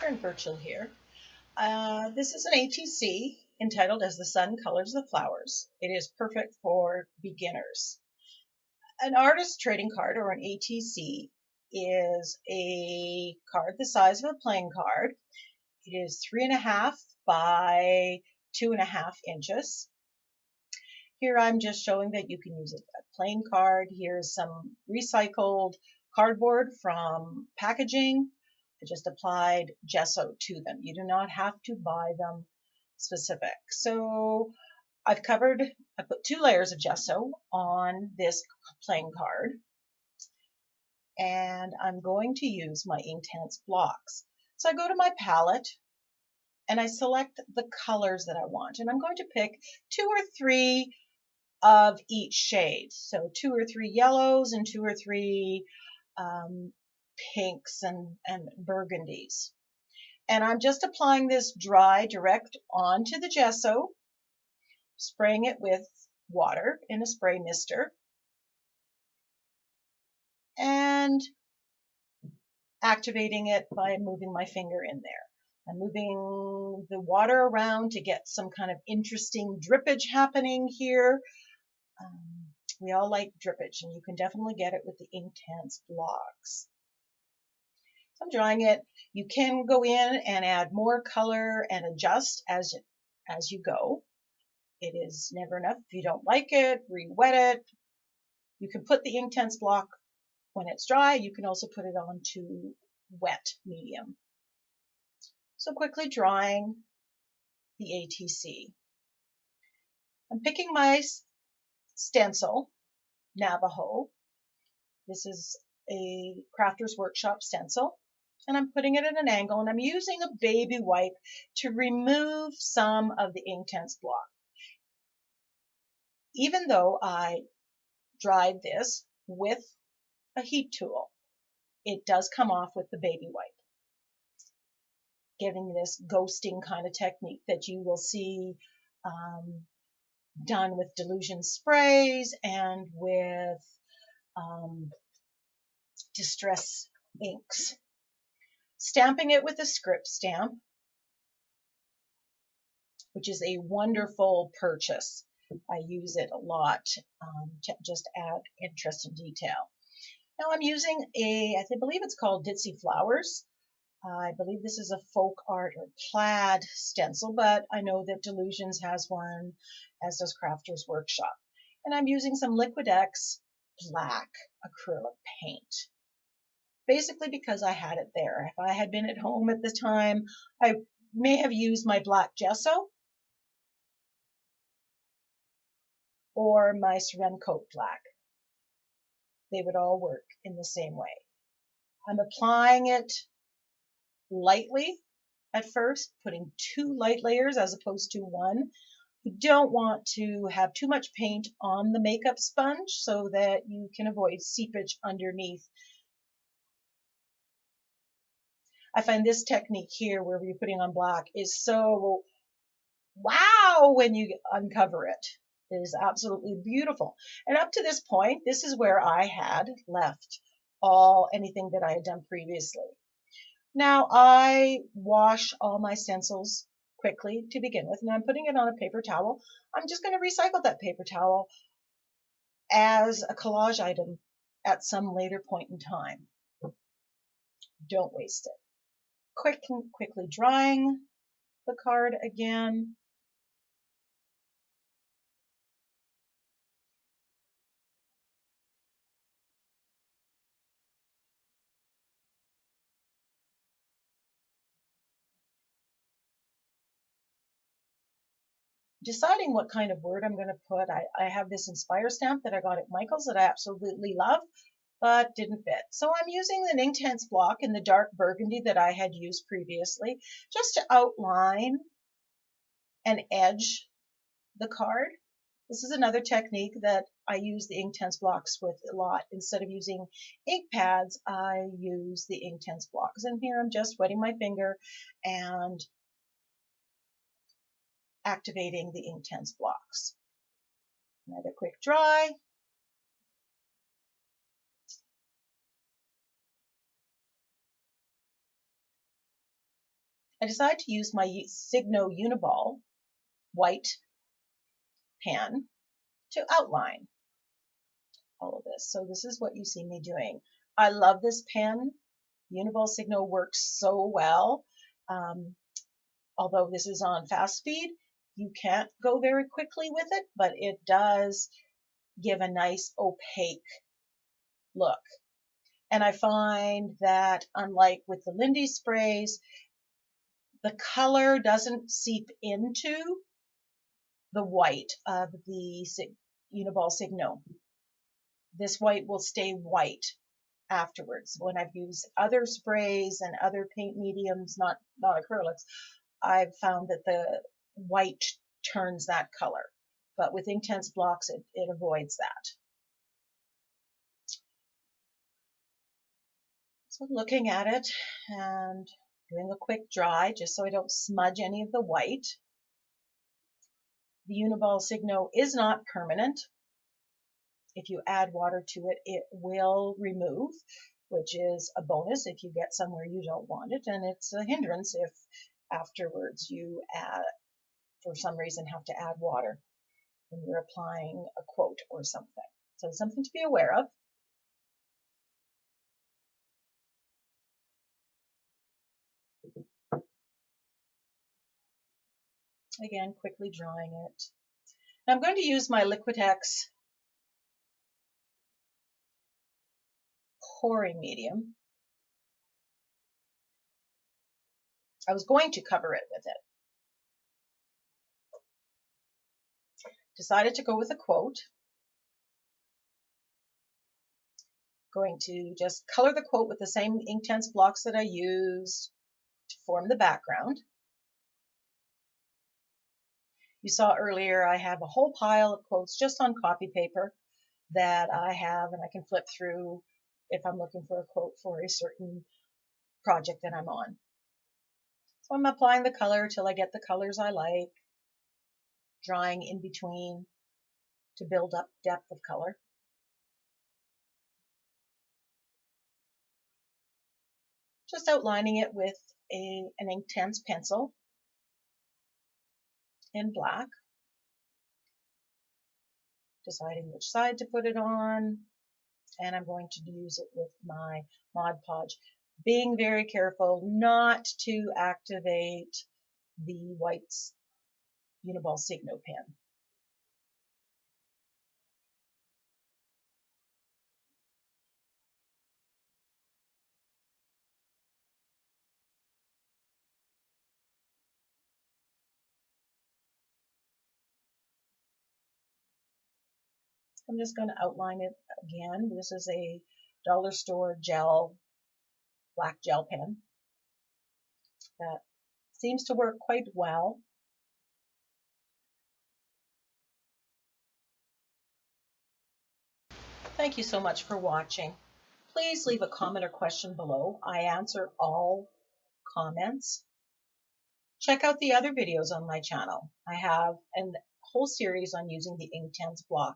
Catherine Burchill here. This is an ATC entitled As the Sun Colors the Flowers. It is perfect for beginners. An artist trading card, or an ATC, is a card the size of a playing card. It is 3.5 by 2.5 inches. Here I'm just showing that you can use a plain card. Here's some recycled cardboard from packaging. I just applied gesso to them. You do not have to buy them specific. So I put 2 layers of gesso on this plain card, and I'm going to use my Inktense blocks. So I go to my palette and I select the colors that I want, and I'm going to pick 2 or 3 of each shade. So 2 or 3 yellows and 2 or 3 pinks and burgundies. And I'm just applying this dry direct onto the gesso, spraying it with water in a spray mister, and activating it by moving my finger in there. I'm moving the water around to get some kind of interesting drippage happening here. We all like drippage, and you can definitely get it with the Inktense blocks. I'm drawing it. You can go in and add more color and adjust as you go. It is never enough. If you don't like it, re-wet it. You can put the Inktense block when it's dry. You can also put it on to wet medium. So quickly drawing the ATC. I'm picking my stencil, Navajo. This is a Crafter's Workshop stencil, and I'm putting it at an angle, and I'm using a baby wipe to remove some of the Inktense block. Even though I dried this with a heat tool, it does come off with the baby wipe, giving this ghosting kind of technique that you will see done with delusion sprays and with distress inks. Stamping it with a script stamp, which is a wonderful purchase. I use it a lot to just add interest and detail. Now I'm using I believe it's called Ditzy Flowers. I believe this is a folk art or plaid stencil, but I know that Delusions has one, as does Crafter's Workshop. And I'm using some Liquid X black acrylic paint, basically because I had it there. If I had been at home at the time, I may have used my black gesso or my Seren Coat black. They would all work in the same way. I'm applying it lightly at first, putting 2 light layers as opposed to 1. You don't want to have too much paint on the makeup sponge so that you can avoid seepage underneath. I find this technique here where you're putting on black is so wow when you uncover it. It is absolutely beautiful. And up to this point, this is where I had left anything that I had done previously. Now I wash all my stencils quickly to begin with, and I'm putting it on a paper towel. I'm just going to recycle that paper towel as a collage item at some later point in time. Don't waste it. Quickly drying the card again. Deciding what kind of word I'm going to put. I have this Inspire stamp that I got at Michael's that I absolutely love, but didn't fit. So I'm using the Inktense block in the dark burgundy that I had used previously, just to outline and edge the card. This is another technique that I use the Inktense blocks with a lot. Instead of using ink pads, I use the Inktense blocks. And here I'm just wetting my finger and activating the Inktense blocks. Another quick dry. I decided to use my Signo Uniball white pen to outline all of this. So this is what you see me doing. I love this pen. Uniball Signo works so well. Although this is on fast speed, you can't go very quickly with it, but it does give a nice opaque look. And I find that unlike with the Lindy sprays, the color doesn't seep into the white of the Uniball Signo. This white will stay white afterwards. When I've used other sprays and other paint mediums, not acrylics, I've found that the white turns that color. But with Inktense Blocks, it avoids that. So looking at it and doing a quick dry just so I don't smudge any of the white. The Uniball Signo is not permanent. If you add water to it, it will remove, which is a bonus if you get somewhere you don't want it, and it's a hindrance if afterwards you for some reason have to add water when you're applying a quote or something. So something to be aware of. Again, quickly drying it. Now I'm going to use my Liquitex pouring medium. I was going to cover it with it. Decided to go with a quote. Going to just color the quote with the same Inktense blocks that I used to form the background. You saw earlier I have a whole pile of quotes just on copy paper that I have, and I can flip through if I'm looking for a quote for a certain project that I'm on. So I'm applying the color till I get the colors I like, drying in between to build up depth of color. Just outlining it with an Inktense pencil in black. Deciding which side to put it on, and I'm going to use it with my Mod Podge. Being very careful not to activate the white Uniball Signo pen. I'm just going to outline it again. This is a dollar store black gel pen that seems to work quite well. Thank you so much for watching. Please leave a comment or question below. I answer all comments. Check out the other videos on my channel. I have a whole series on using the Inktense block.